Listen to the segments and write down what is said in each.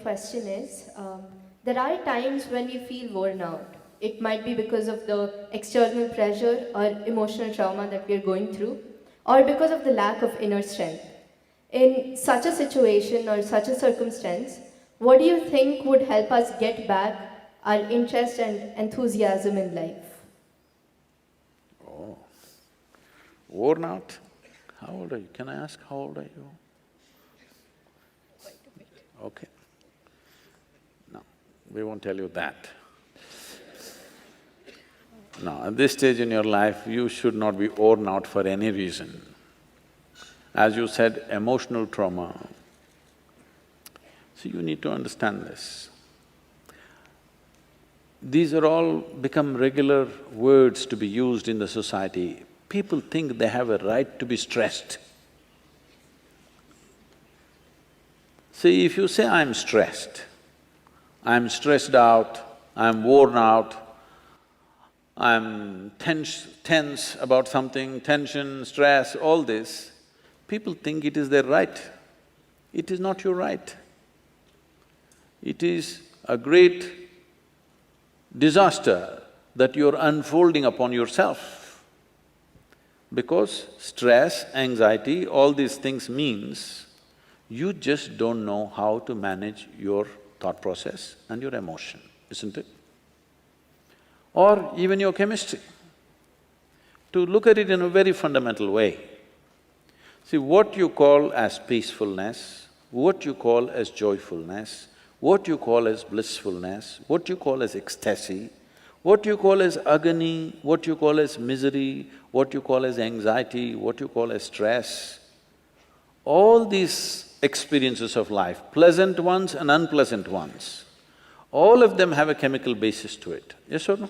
question is, there are times when we feel worn out. It might be because of the external pressure or emotional trauma that we are going through, or because of the lack of inner strength. In such a situation or such a circumstance, what do you think would help us get back our interest and enthusiasm in life? Oh, worn out? How old are you? Can I ask how old are you? Okay. No, we won't tell you that. No, at this stage in your life, you should not be worn out for any reason. As you said, emotional trauma. So you need to understand this. These are all become regular words to be used in the society. People think they have a right to be stressed. See, if you say, I'm stressed out, I'm worn out, I'm tense about something, tension, stress, all this, people think it is their right. It is not your right. It is a great disaster that you're unfolding upon yourself. Because stress, anxiety, all these things means you just don't know how to manage your thought process and your emotion, isn't it? Or even your chemistry. To look at it in a very fundamental way. See, what you call as peacefulness, what you call as joyfulness, what you call as blissfulness, what you call as ecstasy, what you call as agony, what you call as misery, what you call as anxiety, what you call as stress, all these experiences of life, pleasant ones and unpleasant ones, all of them have a chemical basis to it, yes or no?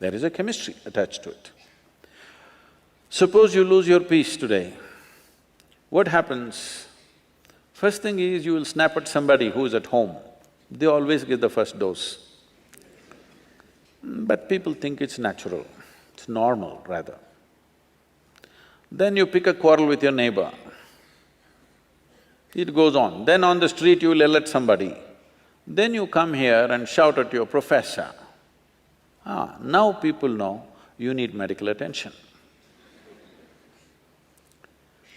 There is a chemistry attached to it. Suppose you lose your peace today, what happens? First thing is you will snap at somebody who is at home. They always give the first dose. But people think it's natural, it's normal rather. Then you pick a quarrel with your neighbor. It goes on. Then on the street you will yell at somebody. Then you come here and shout at your professor. Now people know you need medical attention.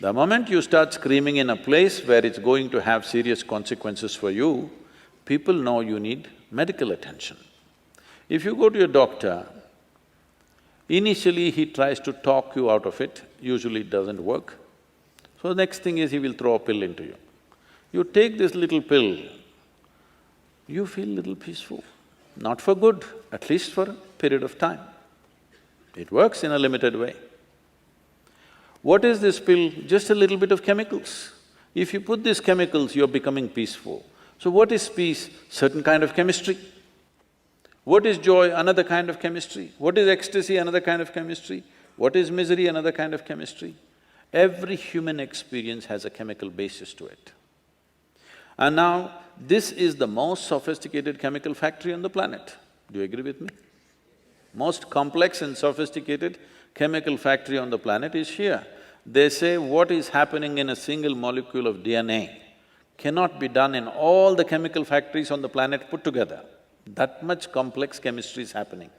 The moment you start screaming in a place where it's going to have serious consequences for you, people know you need medical attention. If you go to your doctor, initially he tries to talk you out of it, usually it doesn't work. So the next thing is he will throw a pill into you. You take this little pill, you feel little peaceful. Not for good, at least for a period of time. It works in a limited way. What is this pill? Just a little bit of chemicals. If you put these chemicals, you're becoming peaceful. So what is peace? Certain kind of chemistry. What is joy? Another kind of chemistry. What is ecstasy? Another kind of chemistry. What is misery? Another kind of chemistry. Every human experience has a chemical basis to it. And now, this is the most sophisticated chemical factory on the planet. Do you agree with me? Most complex and sophisticated chemical factory on the planet is here. They say what is happening in a single molecule of DNA cannot be done in all the chemical factories on the planet put together. That much complex chemistry is happening.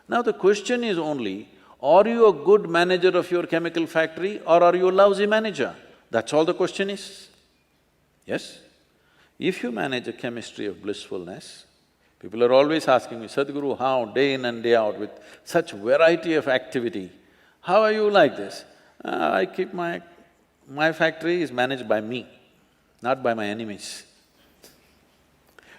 Now the question is only, are you a good manager of your chemical factory or are you a lousy manager? That's all the question is. Yes? If you manage a chemistry of blissfulness, people are always asking me, Sadhguru, how day in and day out with such variety of activity, how are you like this? I keep my factory is managed by me, not by my enemies.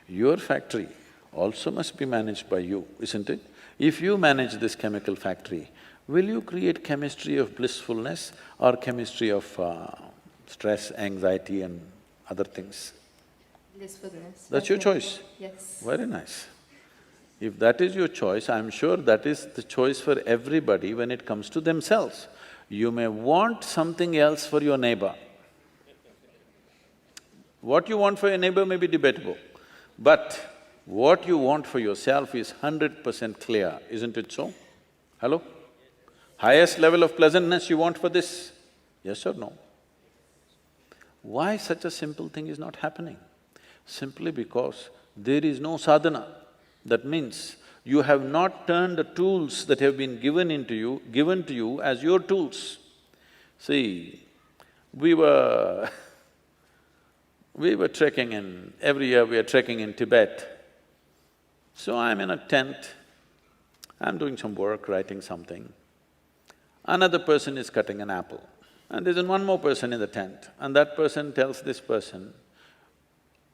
Your factory also must be managed by you, isn't it? If you manage this chemical factory, will you create chemistry of blissfulness or chemistry of stress, anxiety and other things? Blissfulness. That's your choice? Yes. Very nice. If that is your choice, I'm sure that is the choice for everybody when it comes to themselves. You may want something else for your neighbor. What you want for your neighbor may be debatable, but what you want for yourself is 100% clear, isn't it so? Hello? Highest level of pleasantness you want for this, yes or no? Why such a simple thing is not happening? Simply because there is no sadhana. That means you have not turned the tools that have been given to you as your tools. See, we were trekking in… every year we are trekking in Tibet. So I'm in a tent, I'm doing some work, writing something. Another person is cutting an apple, and there's one more person in the tent, and that person tells this person,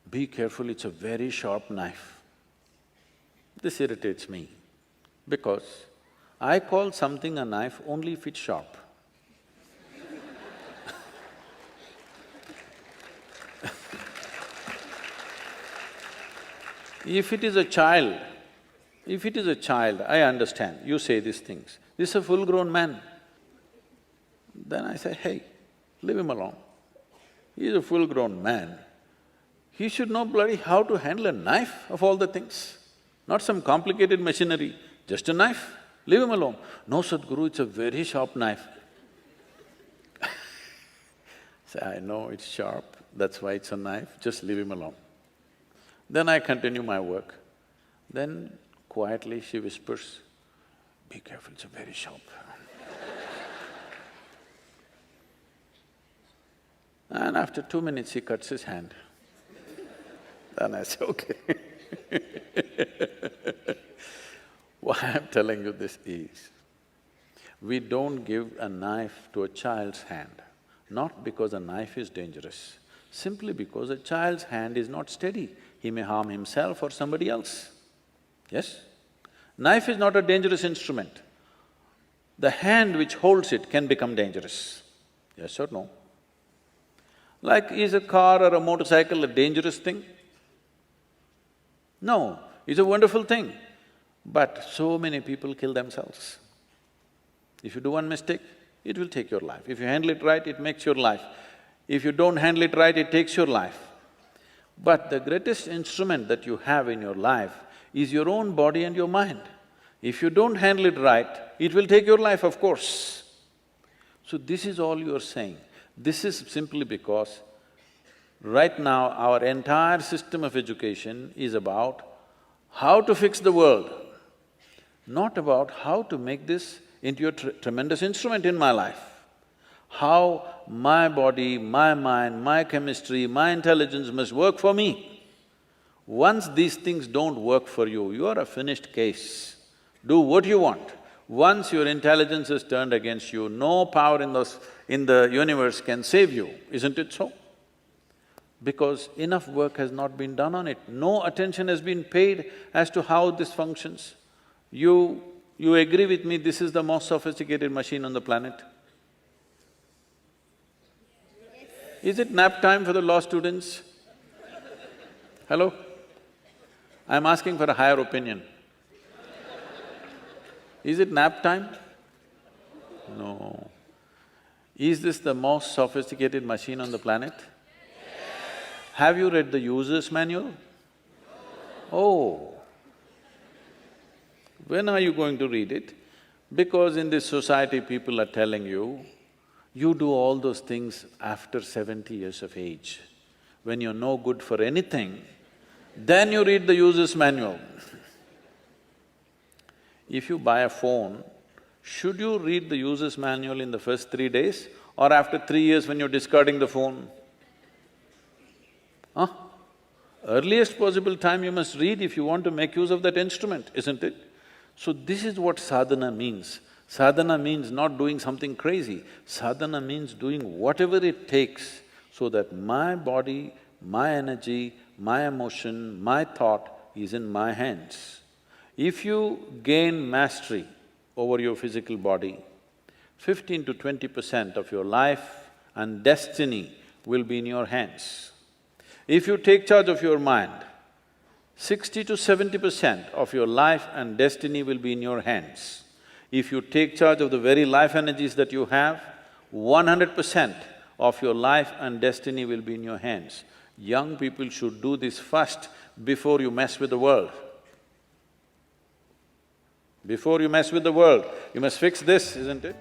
"Be careful, it's a very sharp knife." This irritates me, because I call something a knife only if it's sharp. If it is a child, I understand, you say these things. This is a full-grown man. Then I say, hey, leave him alone. He is a full-grown man. He should know bloody how to handle a knife of all the things, not some complicated machinery, just a knife, leave him alone. No, Sadhguru, it's a very sharp knife. Say, I know it's sharp, that's why it's a knife, just leave him alone. Then I continue my work. Then quietly she whispers, "Be careful, it's a very sharp." And after 2 minutes he cuts his hand. Then I say, okay. Why I'm telling you this is, we don't give a knife to a child's hand, not because a knife is dangerous, simply because a child's hand is not steady. He may harm himself or somebody else. Yes? Knife is not a dangerous instrument. The hand which holds it can become dangerous. Yes or no? Like, is a car or a motorcycle a dangerous thing? No, it's a wonderful thing. But so many people kill themselves. If you do one mistake, it will take your life. If you handle it right, it makes your life. If you don't handle it right, it takes your life. But the greatest instrument that you have in your life is your own body and your mind. If you don't handle it right, it will take your life, of course. So this is all you're saying. This is simply because right now our entire system of education is about how to fix the world, not about how to make this into a tremendous instrument in my life. How my body, my mind, my chemistry, my intelligence must work for me. Once these things don't work for you, you are a finished case. Do what you want. Once your intelligence is turned against you, no power in the universe can save you, isn't it so? Because enough work has not been done on it, no attention has been paid as to how this functions. You agree with me, this is the most sophisticated machine on the planet? Is it nap time for the law students? Hello? I'm asking for a higher opinion. Is it nap time? No. Is this the most sophisticated machine on the planet? Have you read the user's manual? Oh. When are you going to read it? Because in this society, people are telling you, you do all those things after 70 years of age. When you're no good for anything, then you read the user's manual. If you buy a phone, should you read the user's manual in the first 3 days or after 3 years when you're discarding the phone? Huh? Earliest possible time you must read if you want to make use of that instrument, isn't it? So this is what sadhana means. Sadhana means not doing something crazy. Sadhana means doing whatever it takes so that my body, my energy, my emotion, my thought is in my hands. If you gain mastery over your physical body, 15 to 20% of your life and destiny will be in your hands. If you take charge of your mind, 60 to 70% of your life and destiny will be in your hands. If you take charge of the very life energies that you have, 100% of your life and destiny will be in your hands. Young people should do this first before you mess with the world. Before you mess with the world, you must fix this, isn't it?